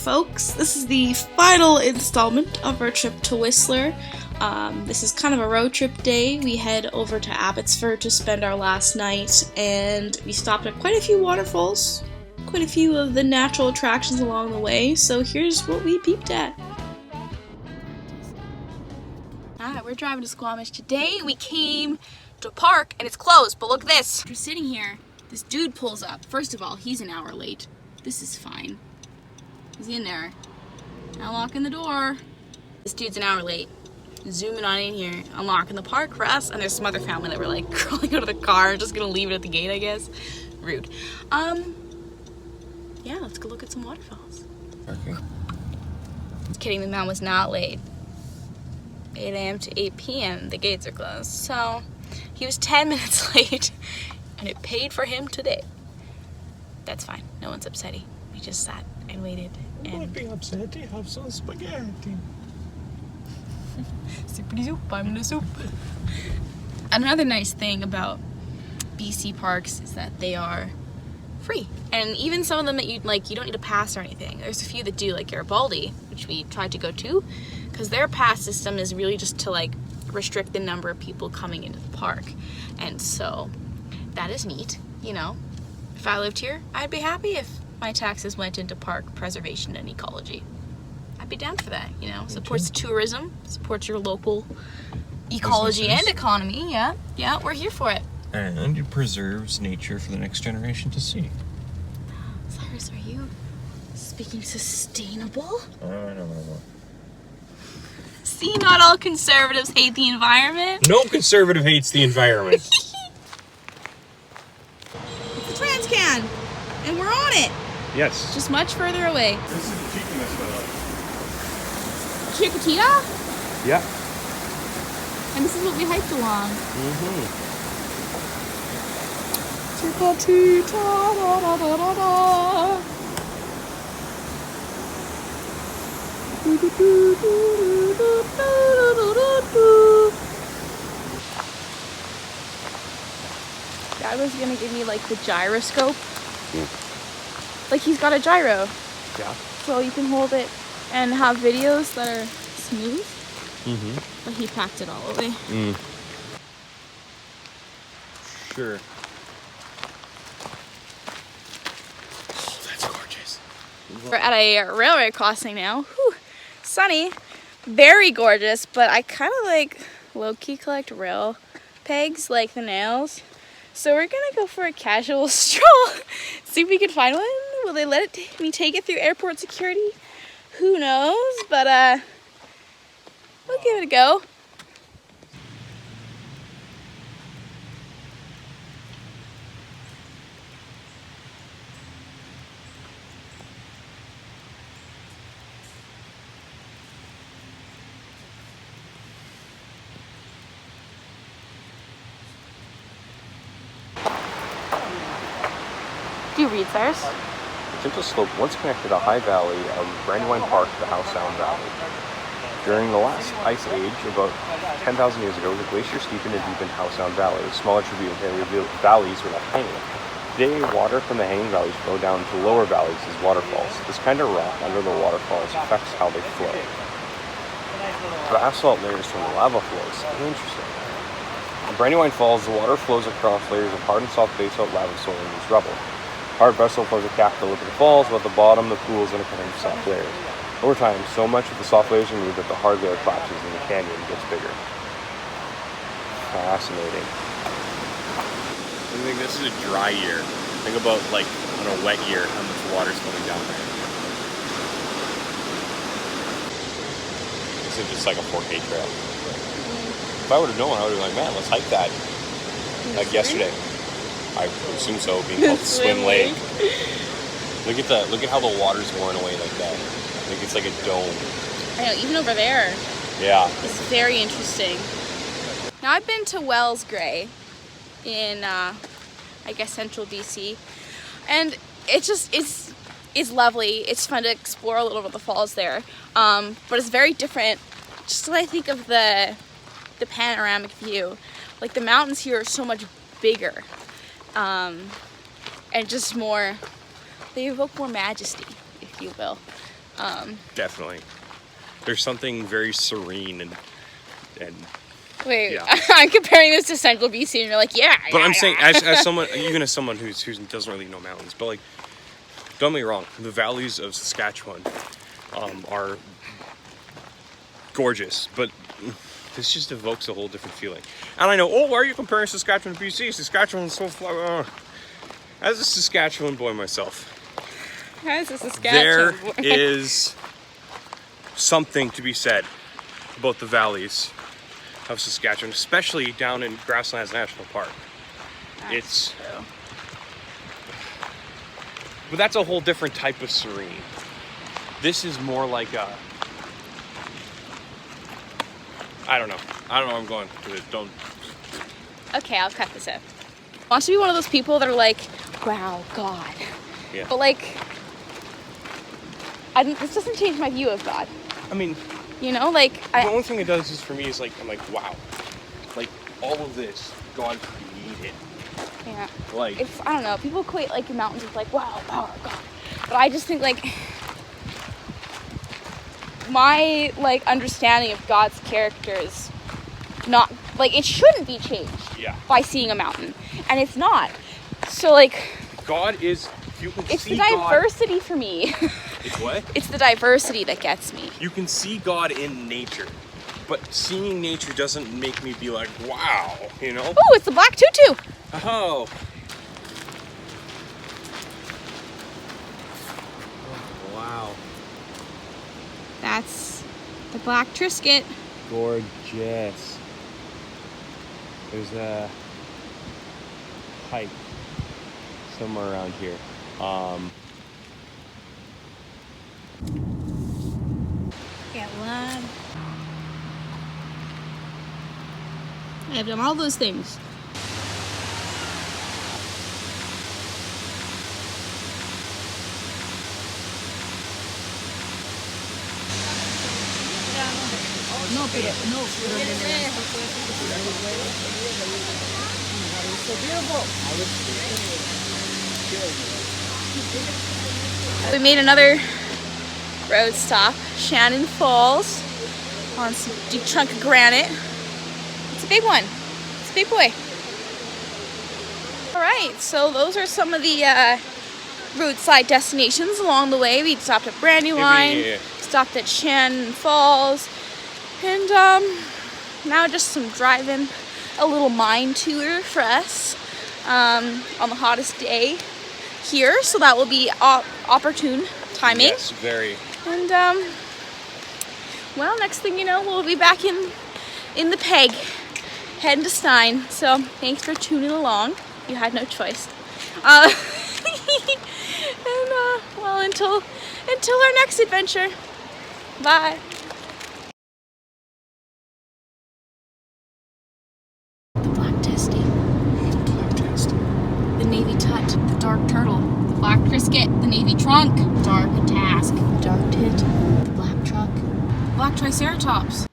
folks. This is the final installment of our trip to Whistler. This is kind of a road trip day. We head over to Abbotsford to spend our last night, and we stopped at quite a few waterfalls, quite a few of the natural attractions along the way, so here's what we peeped at. Alright, we're driving to Squamish today. We came to a park and it's closed, but look at this. We're sitting here, this dude pulls up. First of all, he's an hour late. This is fine. He's in there. Unlocking the door. This dude's an hour late. Zooming on in here, unlocking the park for us, and there's some other family that were like crawling out of the car, just gonna leave it at the gate, I guess. Rude. Yeah, let's go look at some waterfalls. Okay. Just kidding, the man was not late. 8 a.m. to 8 p.m. the gates are closed, so he was 10 minutes late, and it paid for him today. That's fine. No one's upsetty. We just sat and waited. You might be upset. You have some spaghetti. Soupity soup, I'm in the soup. Another nice thing about BC parks is that they are free. And even some of them that you don't need a pass or anything. There's a few that do, like Garibaldi, which we tried to go to, because their pass system is really just to like restrict the number of people coming into the park. And so that is neat, you know. If I lived here, I'd be happy if my taxes went into park preservation and ecology. I'd be down for that, you know. Supports tourism, supports your local ecology and economy. Yeah, we're here for it. And it preserves nature for the next generation to see. Cyrus, are you speaking sustainable? No. See, not all conservatives hate the environment. No conservative hates the environment. It's a trans can, and we're on it. Yes. Just much further away. This is the cheekiness of Chiquitita? Yeah. And this is what we hiked along. Chiquitita, da da da da da. Do, do, do, do, do, do, do, do. Dad was gonna give me like the gyroscope. Like he's got a gyro. Yeah. So you can hold it and have videos that are smooth. But he packed it all away. Sure. Oh, that's gorgeous. We're at a railway crossing now. Whew. Sunny. Very gorgeous, but I kind of like low-key collect rail pegs, like the nails. So we're gonna go for a casual stroll. See if we can find one. Will they let me take it through airport security? Who knows, but we'll give it a go. Do you read theirs? The gentle slope once connected a high valley of Brandywine Park to the Howe Sound Valley. During the last ice age, about 10,000 years ago, the glacier steepened and deepened Howe Sound Valley. Smaller tributary valleys were left hanging. Today, water from the hanging valleys flow down to lower valleys as waterfalls. This kind of rock under the waterfalls affects how they flow. The asphalt layers from the lava flows. Interesting. In Brandywine Falls, the water flows across layers of hard and soft basalt lava soil and loose rubble. Hard basalt flows a cap to the lip of the falls, while at the bottom the pools and a kind of soft layers. Over time, so much of the soft layers are removed that the hard layer collapses and the canyon gets bigger. Fascinating. I think this is a dry year. Think about like on a wet year, how much water's coming down there. This is just like a 4K trail. If I would have known, I would have been like, man, let's hike that. Like yesterday. I assume so, being called Swim Lake. Look at how the water's going away like that. Like it's like a dome. I know, even over there. Yeah. It's very interesting. Now I've been to Wells Gray in I guess central BC, and it's lovely. It's fun to explore a little bit of the falls there, but it's very different. Just when I think of the panoramic view, like the mountains here are so much bigger, and just more, they evoke more majesty, if you will. Definitely. There's something very serene and Wait, yeah. I'm comparing this to Central BC, and you're like, yeah. But yeah, I'm saying, yeah. as someone, even as someone who doesn't really know mountains, but like, don't get me wrong, the valleys of Saskatchewan are gorgeous, but this just evokes a whole different feeling. And I know, why are you comparing Saskatchewan to BC? Saskatchewan's so far. As a Saskatchewan boy myself, How's a there Saskatchewan? is something to be said about the valleys of Saskatchewan, especially down in Grasslands National Park. It's true. But that's a whole different type of serene. This is more like I don't know where I'm going with it. Don't. Okay, I'll cut this out. I want to be one of those people that are like, wow, God. Yeah. But like, this doesn't change my view of God. I mean, You know, like, the only thing it does is for me is like, I'm like, wow, like all of this God created. yeah. Like, I don't know, people equate like mountains with like, wow, power of God. But I just think like, my like understanding of God's character is not, like, it shouldn't be changed yeah, by seeing a mountain. And it's not. So like, God is. You can it's see the diversity for me. It's what? It's the diversity that gets me. You can see God in nature, but seeing nature doesn't make me be like, wow, you know? Oh, it's the black tutu. Oh. Wow. That's the black Trisket. Gorgeous. There's a hike somewhere around here. Get one. I've done all those things. We made another road stop, Shannon Falls, on some deep chunk of granite. It's a big one. It's a big boy. All right, so those are some of the roadside destinations along the way. We stopped at Brandywine, Yeah. stopped at Shannon Falls, and now just some driving, a little mine tour for us on the hottest day here. So that will be opportune timing. Yes, very. And well, next thing you know, we'll be back in the peg, heading to Stein. So thanks for tuning along. You had no choice. And well, until our next adventure. Bye. The black testy. The navy tut. The dark turtle. The black Trisket. The navy trunk. Dark task. Dark tit. The black truck. Black triceratops.